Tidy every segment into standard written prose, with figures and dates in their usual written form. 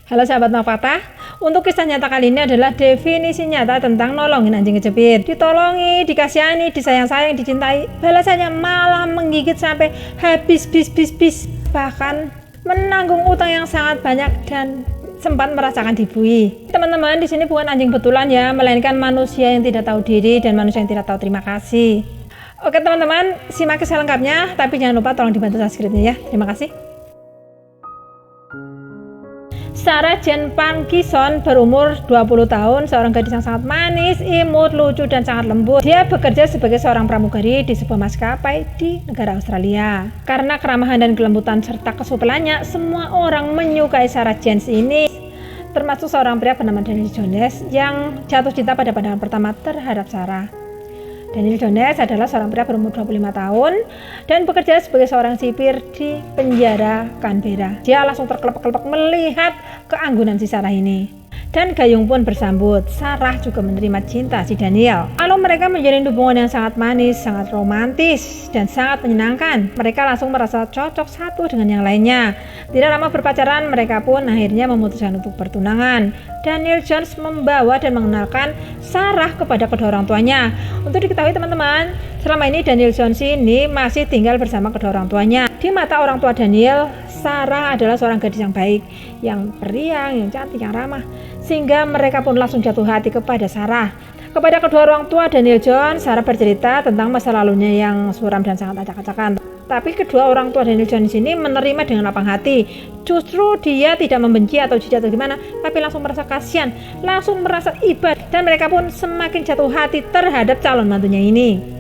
Halo sahabat Mafata, untuk kisah nyata kali ini adalah definisi nyata tentang nolongin anjing kejepit. Ditolongi, dikasihani, disayang-sayang, dicintai, balasannya malah menggigit sampai habis bis. Bahkan menanggung utang yang sangat banyak dan sempat merasakan dibui. Teman-teman, di sini bukan anjing betulan ya, melainkan manusia yang tidak tahu diri dan manusia yang tidak tahu terima kasih. Oke teman-teman, simak kisah lengkapnya, tapi jangan lupa tolong dibantu subscribe-nya ya. Terima kasih. Sarah Jane Parkinson berumur 20 tahun, seorang gadis yang sangat manis, imut, lucu, dan sangat lembut. Dia bekerja sebagai seorang pramugari di sebuah maskapai di negara Australia. Karena keramahan dan kelembutan serta kesupelannya, semua orang menyukai Sarah Jane ini, termasuk seorang pria bernama Daniel Jones yang jatuh cinta pada pandangan pertama terhadap Sarah. Daniel Jones adalah seorang pria berumur 25 tahun dan bekerja sebagai seorang sipir di penjara Canberra. Dia langsung terkelepek-kelepek melihat keanggunan si Sarah ini. Dan Gayung pun bersambut. Sarah juga menerima cinta si Daniel. Lalu mereka menjalin hubungan yang sangat manis, sangat romantis, dan sangat menyenangkan. Mereka langsung merasa cocok satu dengan yang lainnya. Tidak lama berpacaran, mereka pun akhirnya memutuskan untuk bertunangan. Daniel Jones membawa dan mengenalkan Sarah kepada kedua orang tuanya. Untuk diketahui teman-teman, selama ini Daniel Jones ini masih tinggal bersama kedua orang tuanya. Di mata orang tua Daniel, Sarah adalah seorang gadis yang baik, yang periang, yang cantik, yang ramah, sehingga mereka pun langsung jatuh hati kepada Sarah. Kepada kedua orang tua Daniel Jones, Sarah bercerita tentang masa lalunya yang suram dan sangat acak-acakan. Tapi kedua orang tua Daniel Jones ini menerima dengan lapang hati. Justru dia tidak membenci atau jijik atau gimana, tapi langsung merasa kasihan, langsung merasa iba, dan mereka pun semakin jatuh hati terhadap calon mantunya ini.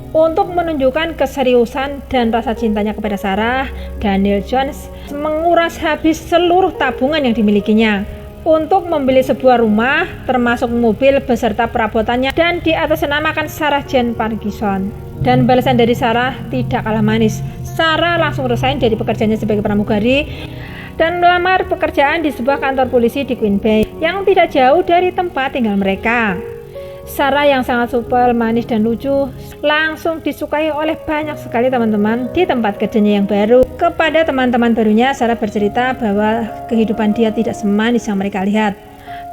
Untuk menunjukkan keseriusan dan rasa cintanya kepada Sarah, Daniel Jones menguras habis seluruh tabungan yang dimilikinya untuk membeli sebuah rumah, termasuk mobil beserta perabotannya, dan diatasnamakan Sarah Jane Parkinson. Dan balasan dari Sarah tidak kalah manis. Sarah langsung resign dari pekerjaannya sebagai pramugari dan melamar pekerjaan di sebuah kantor polisi di Queen Bay yang tidak jauh dari tempat tinggal mereka. Sarah yang sangat supel, manis, dan lucu langsung disukai oleh banyak sekali teman-teman di tempat kerjanya yang baru. Kepada teman-teman barunya, Sarah bercerita bahwa kehidupan dia tidak semanis yang mereka lihat.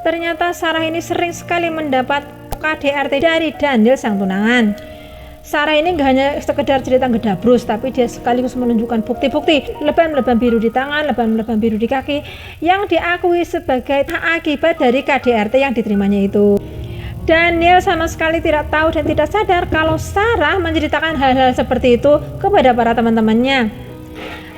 Ternyata Sarah ini sering sekali mendapat KDRT dari Daniel sang tunangan. Sarah ini gak hanya sekedar cerita ngedabrus, tapi dia sekaligus menunjukkan bukti-bukti lebam-lebam biru di tangan, lebam-lebam biru di kaki yang diakui sebagai akibat dari KDRT yang diterimanya itu. Daniel sama sekali tidak tahu dan tidak sadar kalau Sarah menceritakan hal-hal seperti itu kepada para teman-temannya.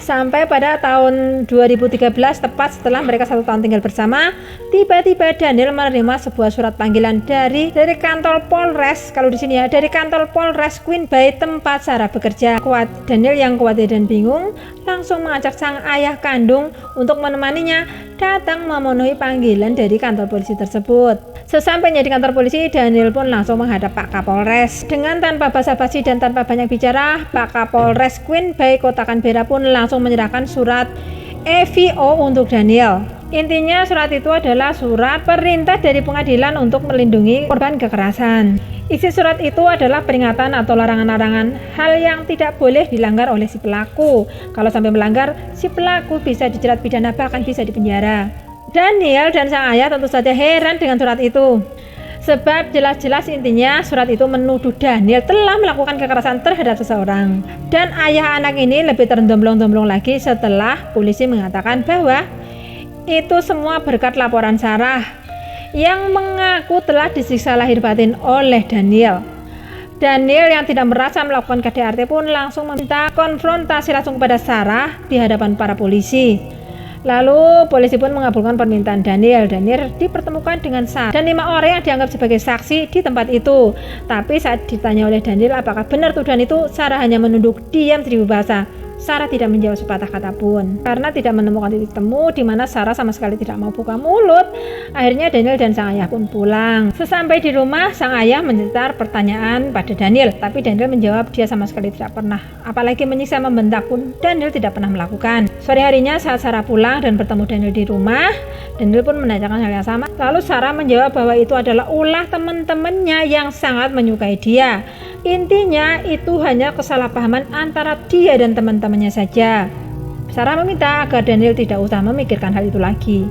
Sampai pada tahun 2013, tepat setelah mereka 1 tahun tinggal bersama, tiba-tiba Daniel menerima sebuah surat panggilan dari kantor Polres, kalau di sini ya, dari kantor Polres Queen Bay tempat Sarah bekerja. Daniel yang khawatir dan bingung langsung mengajak sang ayah kandung untuk menemaninya datang memenuhi panggilan dari kantor polisi tersebut. Sesampainya di kantor polisi, Daniel pun langsung menghadap Pak Kapolres. Dengan tanpa basa-basi dan tanpa banyak bicara, Pak Kapolres Queen Bay Kota Canberra pun langsung menyerahkan surat EVO untuk Daniel. Intinya surat itu adalah surat perintah dari pengadilan untuk melindungi korban kekerasan. Isi surat itu adalah peringatan atau larangan-larangan hal yang tidak boleh dilanggar oleh si pelaku. Kalau sampai melanggar, si pelaku bisa dijerat pidana, bahkan bisa dipenjara. Daniel dan sang ayah tentu saja heran dengan surat itu. Sebab jelas-jelas intinya surat itu menuduh Daniel telah melakukan kekerasan terhadap seseorang. Dan ayah anak ini lebih terdomblong-domblong lagi setelah polisi mengatakan bahwa itu semua berkat laporan Sarah yang mengaku telah disiksa lahir batin oleh Daniel. Daniel yang tidak merasa melakukan KDRT pun langsung meminta konfrontasi langsung kepada Sarah di hadapan para polisi. Lalu polisi pun mengabulkan permintaan Daniel. Daniel dipertemukan dengan Sarah dan 5 orang yang dianggap sebagai saksi di tempat itu. Tapi saat ditanya oleh Daniel apakah benar tuduhan itu, Sarah hanya menunduk diam seribu bahasa. Sarah tidak menjawab sepatah kata pun karena tidak menemukan titik temu di mana Sarah sama sekali tidak mau buka mulut. Akhirnya Daniel dan sang ayah pun pulang. Sesampai di rumah, sang ayah mencetar pertanyaan pada Daniel, tapi Daniel menjawab dia sama sekali tidak pernah, apalagi menyiksa membentak pun Daniel tidak pernah melakukan. Sore harinya saat Sarah pulang dan bertemu Daniel di rumah, Daniel pun menanyakan hal yang sama. Lalu Sarah menjawab bahwa itu adalah ulah teman-temannya yang sangat menyukai dia. Intinya itu hanya kesalahpahaman antara dia dan teman-temannya saja. Sarah meminta agar Daniel tidak usah memikirkan hal itu lagi.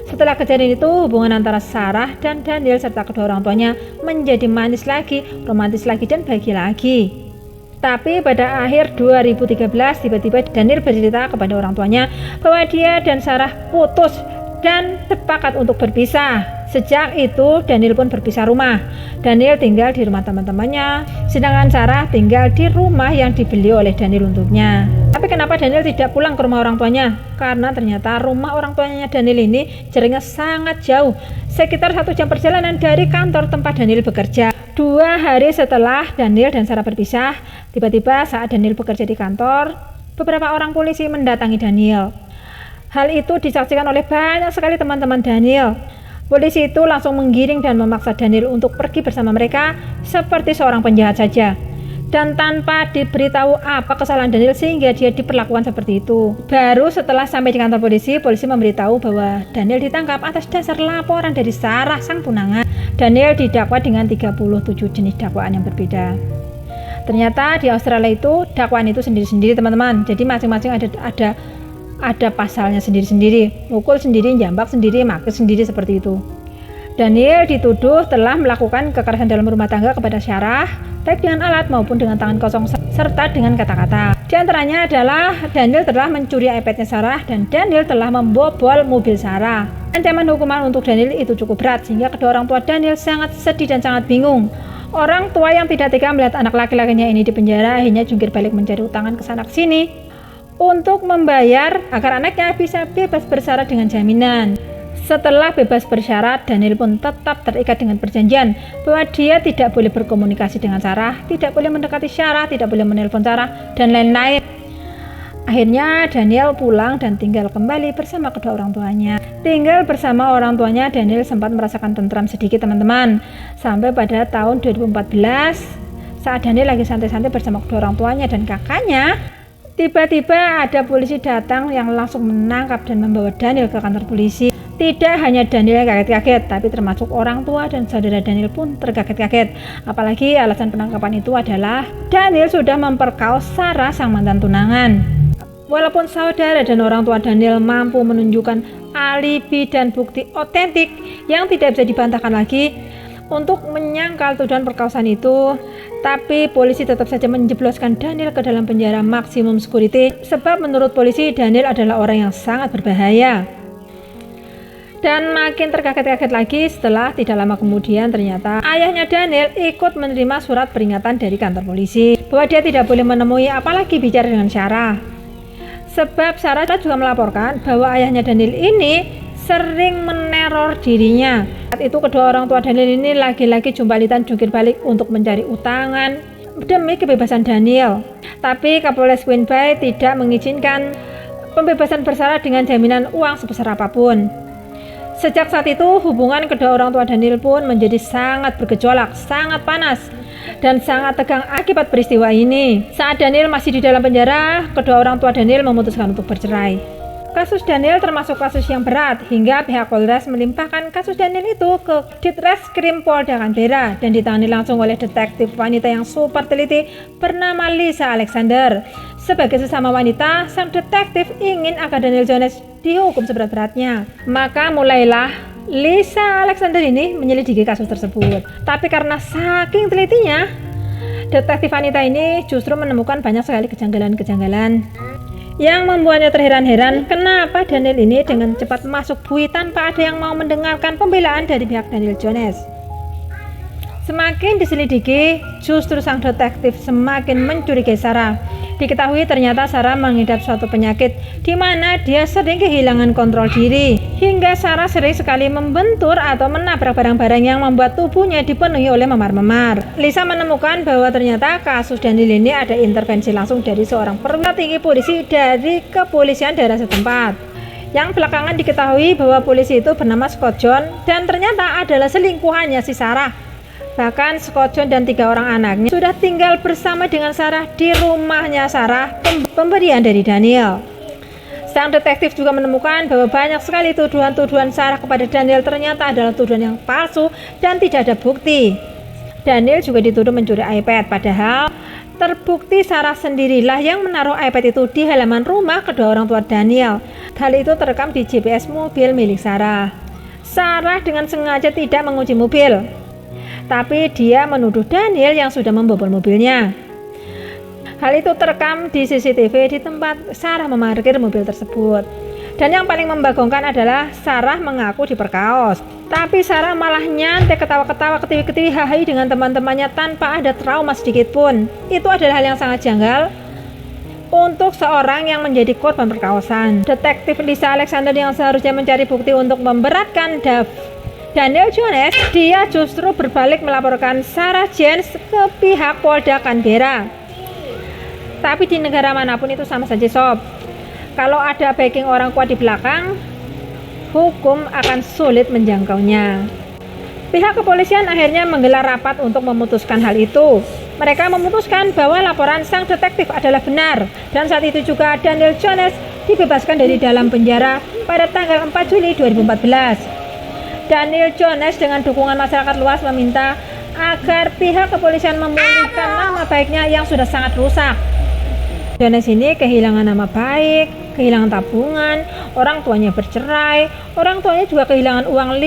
Setelah kejadian itu, hubungan antara Sarah dan Daniel serta kedua orang tuanya menjadi manis lagi, romantis lagi, dan bahagia lagi. Tapi pada akhir 2013, tiba-tiba Daniel bercerita kepada orang tuanya bahwa dia dan Sarah putus dan sepakat untuk berpisah. Sejak itu Daniel pun berpisah rumah. Daniel tinggal di rumah teman-temannya, sedangkan Sarah tinggal di rumah yang dibeli oleh Daniel untuknya. Tapi kenapa Daniel tidak pulang ke rumah orang tuanya? Karena ternyata rumah orang tuanya Daniel ini jaraknya sangat jauh, sekitar 1 jam perjalanan dari kantor tempat Daniel bekerja. 2 hari setelah Daniel dan Sarah berpisah, tiba-tiba saat Daniel bekerja di kantor, beberapa orang polisi mendatangi Daniel. Hal itu disaksikan oleh banyak sekali teman-teman Daniel. Polisi itu langsung menggiring dan memaksa Daniel untuk pergi bersama mereka seperti seorang penjahat saja. Dan tanpa diberitahu apa kesalahan Daniel sehingga dia diperlakukan seperti itu. Baru setelah sampai di kantor polisi, polisi memberitahu bahwa Daniel ditangkap atas dasar laporan dari Sarah sang tunangan. Daniel didakwa dengan 37 jenis dakwaan yang berbeda. Ternyata di Australia itu dakwaan itu sendiri-sendiri teman-teman. Jadi masing-masing ada pasalnya sendiri-sendiri, mukul sendiri, jambak sendiri, maki sendiri, seperti itu. Daniel dituduh telah melakukan kekerasan dalam rumah tangga kepada Sarah, baik dengan alat maupun dengan tangan kosong serta dengan kata-kata. Di antaranya adalah Daniel telah mencuri iPad-nya Sarah dan Daniel telah membobol mobil Sarah. Ancaman hukuman untuk Daniel itu cukup berat sehingga kedua orang tua Daniel sangat sedih dan sangat bingung. Orang tua yang tidak tega melihat anak laki-lakinya ini dipenjara akhirnya jungkir balik mencari utangan ke sana sini untuk membayar agar anaknya bisa bebas bersyarat dengan jaminan. Setelah bebas bersyarat, Daniel pun tetap terikat dengan perjanjian bahwa dia tidak boleh berkomunikasi dengan Sarah, tidak boleh mendekati Sarah, tidak boleh menelpon Sarah, dan lain-lain. Akhirnya Daniel pulang dan tinggal kembali bersama kedua orang tuanya. Tinggal bersama orang tuanya, Daniel sempat merasakan tentram sedikit teman-teman. Sampai pada tahun 2014, saat Daniel lagi santai-santai bersama kedua orang tuanya dan kakaknya, tiba-tiba ada polisi datang yang langsung menangkap dan membawa Daniel ke kantor polisi. Tidak hanya Daniel yang kaget-kaget, tapi termasuk orang tua dan saudara Daniel pun terkaget-kaget. Apalagi alasan penangkapan itu adalah Daniel sudah memperkaos Sarah sang mantan tunangan. Walaupun saudara dan orang tua Daniel mampu menunjukkan alibi dan bukti otentik yang tidak bisa dibantahkan lagi untuk menyangkal tuduhan perkosaan itu, tapi polisi tetap saja menjebloskan Daniel ke dalam penjara maksimum security sebab menurut polisi Daniel adalah orang yang sangat berbahaya. Dan makin terkaget-kaget lagi setelah tidak lama kemudian ternyata ayahnya Daniel ikut menerima surat peringatan dari kantor polisi bahwa dia tidak boleh menemui apalagi bicara dengan Sarah. Sebab Sarah juga melaporkan bahwa ayahnya Daniel ini sering meneror dirinya. Saat itu kedua orang tua Daniel ini lagi-lagi jumpalitan jungkir balik untuk mencari utangan demi kebebasan Daniel. Tapi Kapolres Queen Bay tidak mengizinkan pembebasan bersyarat dengan jaminan uang sebesar apapun. Sejak saat itu hubungan kedua orang tua Daniel pun menjadi sangat bergejolak, sangat panas dan sangat tegang akibat peristiwa ini. Saat Daniel masih di dalam penjara, kedua orang tua Daniel memutuskan untuk bercerai. Kasus Daniel termasuk kasus yang berat hingga pihak Polres melimpahkan kasus Daniel itu ke Ditreskrim Polda Canberra dan ditangani langsung oleh detektif wanita yang super teliti bernama Lisa Alexander. Sebagai sesama wanita, sang detektif ingin agar Daniel Jones dihukum seberat-beratnya. Maka mulailah Lisa Alexander ini menyelidiki kasus tersebut. Tapi karena saking telitinya, detektif wanita ini justru menemukan banyak sekali kejanggalan-kejanggalan yang membuatnya terheran-heran kenapa Daniel ini dengan cepat masuk bui tanpa ada yang mau mendengarkan pembelaan dari pihak Daniel Jones. Semakin diselidiki, justru sang detektif semakin mencurigai Sarah. Diketahui ternyata Sarah mengidap suatu penyakit di mana dia sering kehilangan kontrol diri, hingga Sarah sering sekali membentur atau menabrak barang-barang yang membuat tubuhnya dipenuhi oleh memar-memar. Lisa menemukan bahwa ternyata kasus Daniel ini ada intervensi langsung dari seorang perwira tinggi polisi dari kepolisian daerah setempat. Yang belakangan diketahui bahwa polisi itu bernama Scott John dan ternyata adalah selingkuhannya si Sarah. Bahkan Scott John dan 3 orang anaknya sudah tinggal bersama dengan Sarah di rumahnya Sarah, pemberian dari Daniel. Sang detektif juga menemukan bahwa banyak sekali tuduhan-tuduhan Sarah kepada Daniel ternyata adalah tuduhan yang palsu dan tidak ada bukti. Daniel juga dituduh mencuri iPad, padahal Terbukti Sarah sendirilah yang menaruh iPad itu di halaman rumah kedua orang tua Daniel. Hal itu terekam di GPS mobil milik Sarah. Sarah dengan sengaja tidak mengunci mobil, tapi dia menuduh Daniel yang sudah membobol mobilnya. Hal itu terekam di CCTV di tempat Sarah memarkir mobil tersebut. Dan yang paling membagongkan adalah Sarah mengaku diperkaos, tapi Sarah malah nyantai ketawa-ketawa ketiwi-ketiwi hahi dengan teman-temannya tanpa ada trauma sedikit pun. Itu adalah hal yang sangat janggal untuk seorang yang menjadi korban perkawasan. Detektif Lisa Alexander yang seharusnya mencari bukti untuk memberatkan Daniel Jones, dia justru berbalik melaporkan Sarah Jane ke pihak Polda Canberra. Tapi di negara manapun itu sama saja sob. Kalau ada backing orang kuat di belakang, hukum akan sulit menjangkaunya. Pihak kepolisian akhirnya menggelar rapat untuk memutuskan hal itu. Mereka memutuskan bahwa laporan sang detektif adalah benar, dan saat itu juga Daniel Jones dibebaskan dari dalam penjara pada tanggal 4 Juli 2014. Daniel Jones dengan dukungan masyarakat luas meminta agar pihak kepolisian memulihkan nama baiknya yang sudah sangat rusak. Jones ini kehilangan nama baik, kehilangan tabungan, orang tuanya bercerai, orang tuanya juga kehilangan uang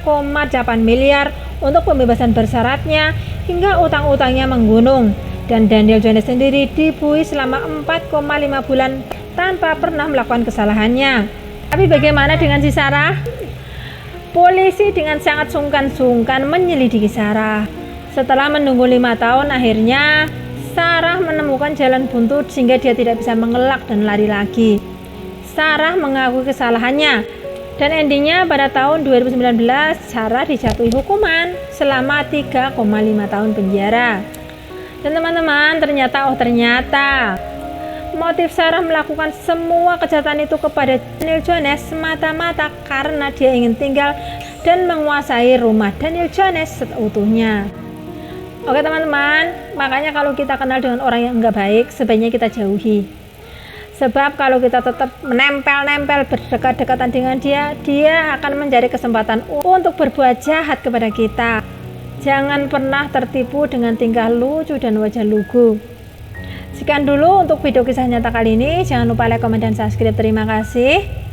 5,8 miliar untuk pembebasan bersyaratnya, hingga utang-utangnya menggunung. Dan Daniel Jones sendiri dibuai selama 4,5 bulan tanpa pernah melakukan kesalahannya. Tapi bagaimana dengan si Sarah? Polisi dengan sangat sungkan-sungkan menyelidiki Sarah. Setelah menunggu 5 tahun, akhirnya Sarah menemukan jalan buntu sehingga dia tidak bisa mengelak dan lari lagi. Sarah mengakui kesalahannya, dan endingnya pada tahun 2019 Sarah dijatuhi hukuman selama 3,5 tahun penjara. Dan teman-teman, ternyata motif Sarah melakukan semua kejahatan itu kepada Daniel Jones semata-mata karena dia ingin tinggal dan menguasai rumah Daniel Jones seutuhnya. Oke teman-teman, makanya kalau kita kenal dengan orang yang enggak baik, sebaiknya kita jauhi. Sebab kalau kita tetap menempel-nempel berdekat-dekatan dengan dia, dia akan mencari kesempatan untuk berbuat jahat kepada kita. Jangan pernah tertipu dengan tingkah lucu dan wajah lugu. Sekian dulu untuk video kisah nyata kali ini. Jangan lupa like, komen, dan subscribe. Terima kasih.